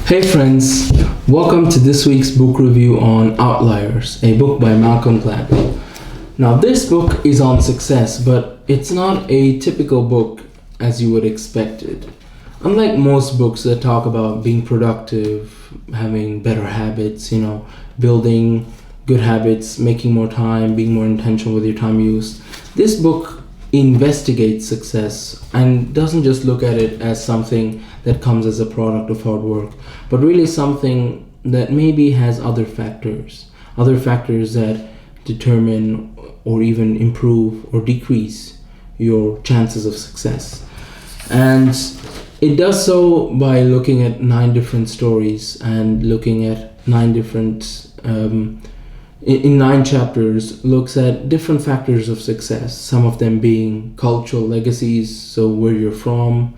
Hey friends, welcome to this week's book review on Outliers, a book by Malcom Gladwell. Now this book is on success, but it's not a typical book as you would expect it. Unlike most books that talk about being productive, having better habits, building good habits, making more time, being more intentional with your time use, this book investigates success and doesn't just look at it as something that comes as a product of hard work, but really something that maybe has other factors that determine or even improve or decrease your chances of success. And it does so by looking at 9 different stories and looking at 9 different in 9 chapters, looks at different factors of success, some of them being cultural legacies, so where you're from,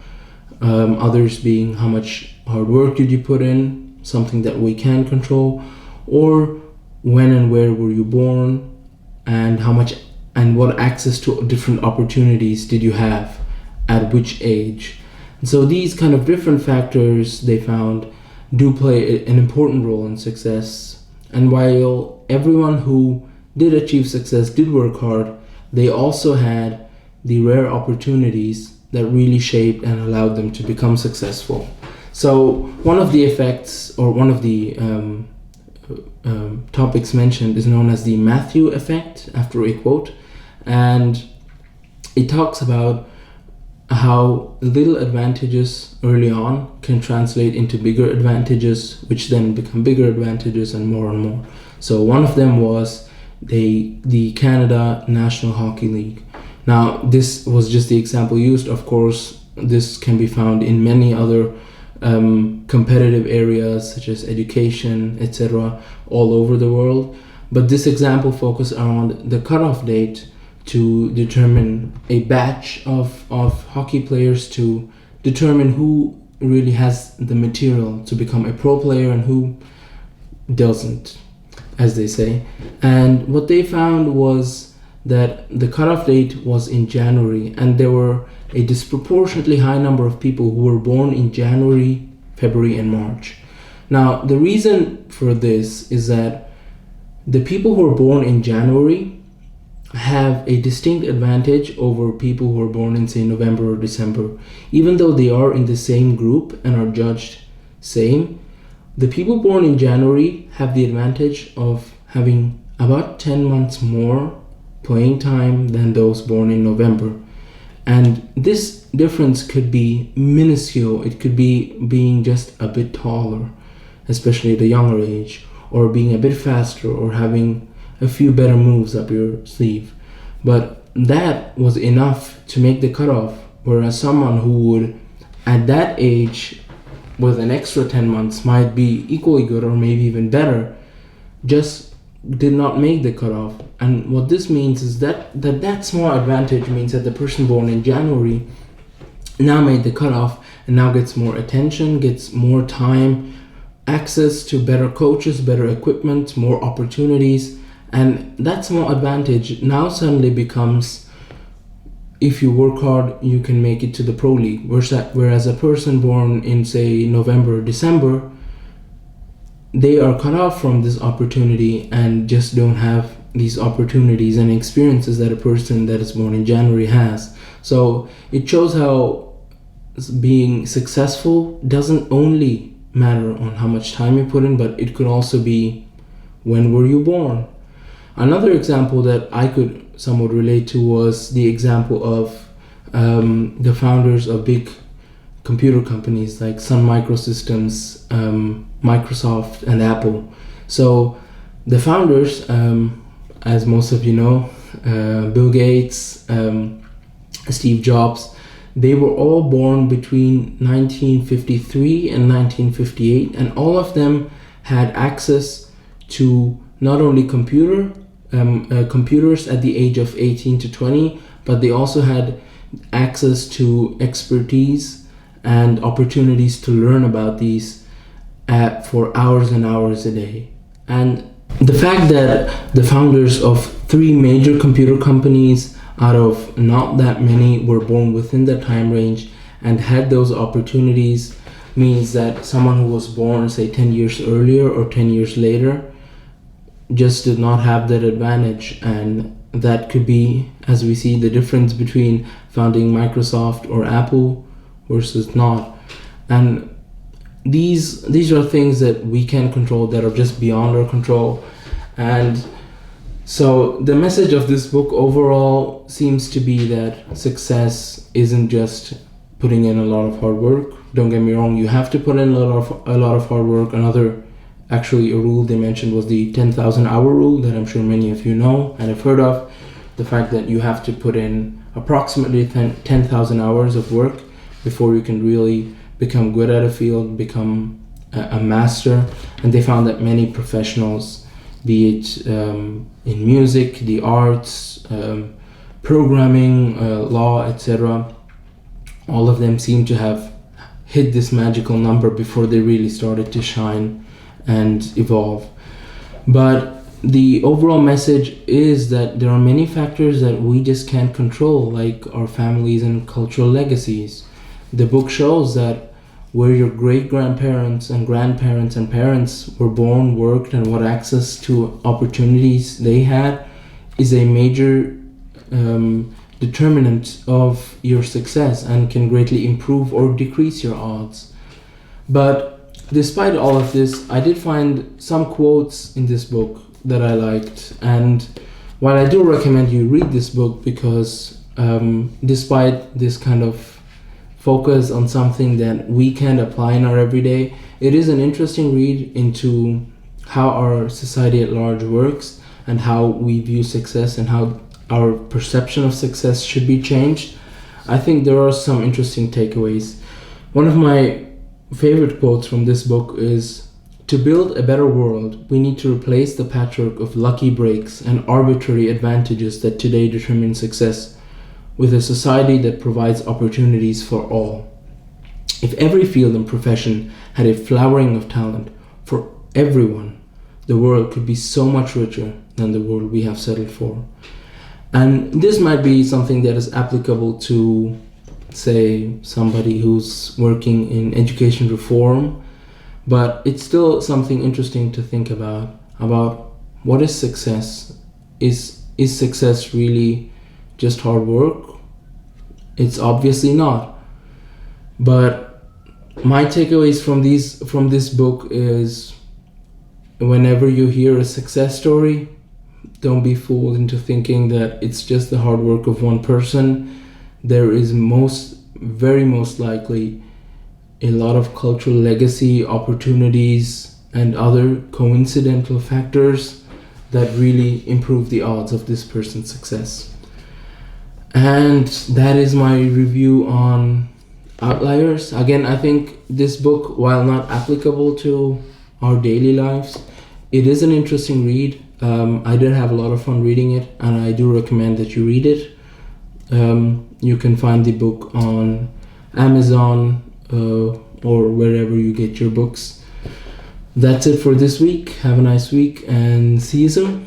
others being how much hard work did you put in, something that we can control, or when and where were you born, and how much and what access to different opportunities did you have at which age. And so these kind of different factors, they found, do play an important role in success. And while everyone who did achieve success did work hard, they also had the rare opportunities that really shaped and allowed them to become successful. So one of the effects, or one of the topics mentioned, is known as the Matthew effect, after a quote. And it talks about how little advantages early on can translate into bigger advantages, which then become bigger advantages and more. So one of them was the Canada National Hockey League. Now, this was just the example used. Of course, this can be found in many other competitive areas such as education, etc., all over the world. But this example focused on the cutoff date to determine a batch of hockey players, to determine who really has the material to become a pro player and who doesn't, as they say. And what they found was that the cutoff date was in January, and there were a disproportionately high number of people who were born in January, February, and March. Now, the reason for this is that the people who are born in January have a distinct advantage over people who are born in, say, November or December. Even though they are in the same group and are judged same, the people born in January have the advantage of having about 10 months more playing time than those born in November. And this difference could be minuscule. It could be being just a bit taller, especially at a younger age, or being a bit faster, or having a few better moves up your sleeve. But that was enough to make the cutoff, whereas someone who would, at that age, with an extra 10 months, might be equally good or maybe even better, just did not make the cutoff. And what this means is that small advantage means that the person born in January now made the cutoff and now gets more attention, gets more time, access to better coaches, better equipment, more opportunities. And that small advantage now suddenly becomes, if you work hard, you can make it to the pro league. Whereas a person born in, say, November or December, they are cut off from this opportunity and just don't have these opportunities and experiences that a person that is born in January has. So it shows how being successful doesn't only matter on how much time you put in, but it could also be when were you born. Another example that I could somewhat relate to was the example of the founders of big computer companies like Sun Microsystems, Microsoft, and Apple. So the founders, as most of you know, Bill Gates, Steve Jobs, they were all born between 1953 and 1958, and all of them had access to not only computers at the age of 18 to 20, but they also had access to expertise and opportunities to learn about these for hours and hours a day. And the fact that the founders of 3 major computer companies out of not that many were born within that time range and had those opportunities means that someone who was born, say, 10 years earlier or 10 years later just did not have that advantage. And that could be, as we see, the difference between founding Microsoft or Apple versus not. And these are things that we can control, that are just beyond our control. And so the message of this book overall seems to be that success isn't just putting in a lot of hard work. Don't get me wrong, you have to put in a lot of hard work. Actually, a rule they mentioned was the 10,000 hour rule that I'm sure many of you know and have heard of. The fact that you have to put in approximately 10,000 hours of work before you can really become good at a field, become a master. And they found that many professionals, be it in music, the arts, programming, law, etc., all of them seem to have hit this magical number before they really started to shine and evolve. But the overall message is that there are many factors that we just can't control, like our families and cultural legacies. The book shows that where your great-grandparents and grandparents and parents were born, worked, and what access to opportunities they had is a major determinant of your success and can greatly improve or decrease your odds. But despite all of this, I did find some quotes in this book that I liked. And while I do recommend you read this book, because despite this kind of focus on something that we can't apply in our everyday, it is an interesting read into how our society at large works and how we view success and how our perception of success should be changed. I think there are some interesting takeaways. One of my favorite quotes from this book is, "To build a better world, we need to replace the patchwork of lucky breaks and arbitrary advantages that today determine success with a society that provides opportunities for all. If every field and profession had a flowering of talent for everyone, the world could be so much richer than the world we have settled for." And this might be something that is applicable to, say, somebody who's working in education reform, but it's still something interesting to think about what is success? Is success really just hard work? It's obviously not. But my takeaways from this book is, whenever you hear a success story, don't be fooled into thinking that it's just the hard work of one person. There is very most likely a lot of cultural legacy, opportunities, and other coincidental factors that really improve the odds of this person's success. And that is my review on Outliers. Again, I think this book, while not applicable to our daily lives, it is an interesting read. I did have a lot of fun reading it, and I do recommend that you read it. You can find the book on Amazon or wherever you get your books. That's it for this week. Have a nice week and see you soon.